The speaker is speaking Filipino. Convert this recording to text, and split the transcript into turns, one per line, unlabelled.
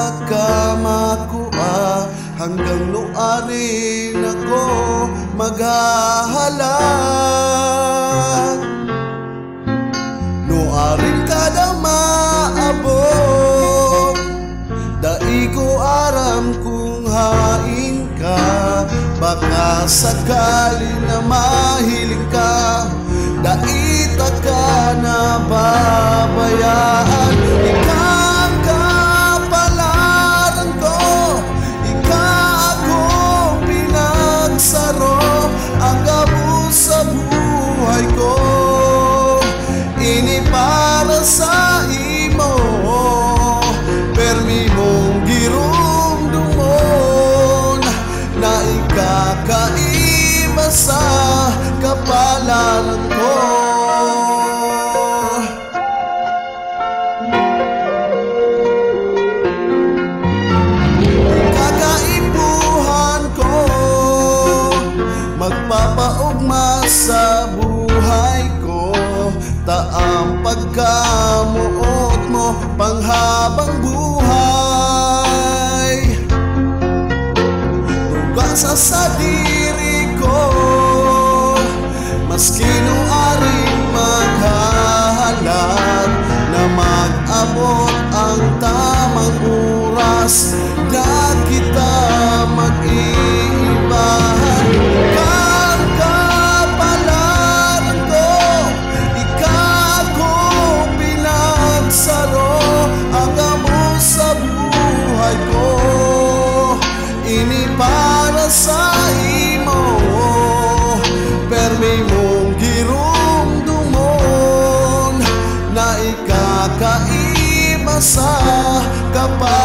pagkamakua, hanggang nuarin ako maghahalag. Nuarin kada maabot, dai ko aram kung hain ka. Baka sakali na mahiling ka, daita ka na babayaan. Ikaw ang kapalaran ko, ikaw ako pinagsaro. Ang gabo sa buhay ko, ini para sa imo. Permi mong girumdumon na ikakaiba sa kapalaran ko. Kakaibuhan ko, magpapaugma sa buhay ko. Taang pagkamuot mo panghabang buhay. Tugasa sa diri ko, maski nuaring maghahalag, na mag-abot ang tamang oras na kita mag-iibahan. Ang kapalaran ko, ikaw ako pinagsaro. Ang amo sa buhay ko, ini para sa imo. Permi mong girumdumon na ikakaiba sa kapalaran.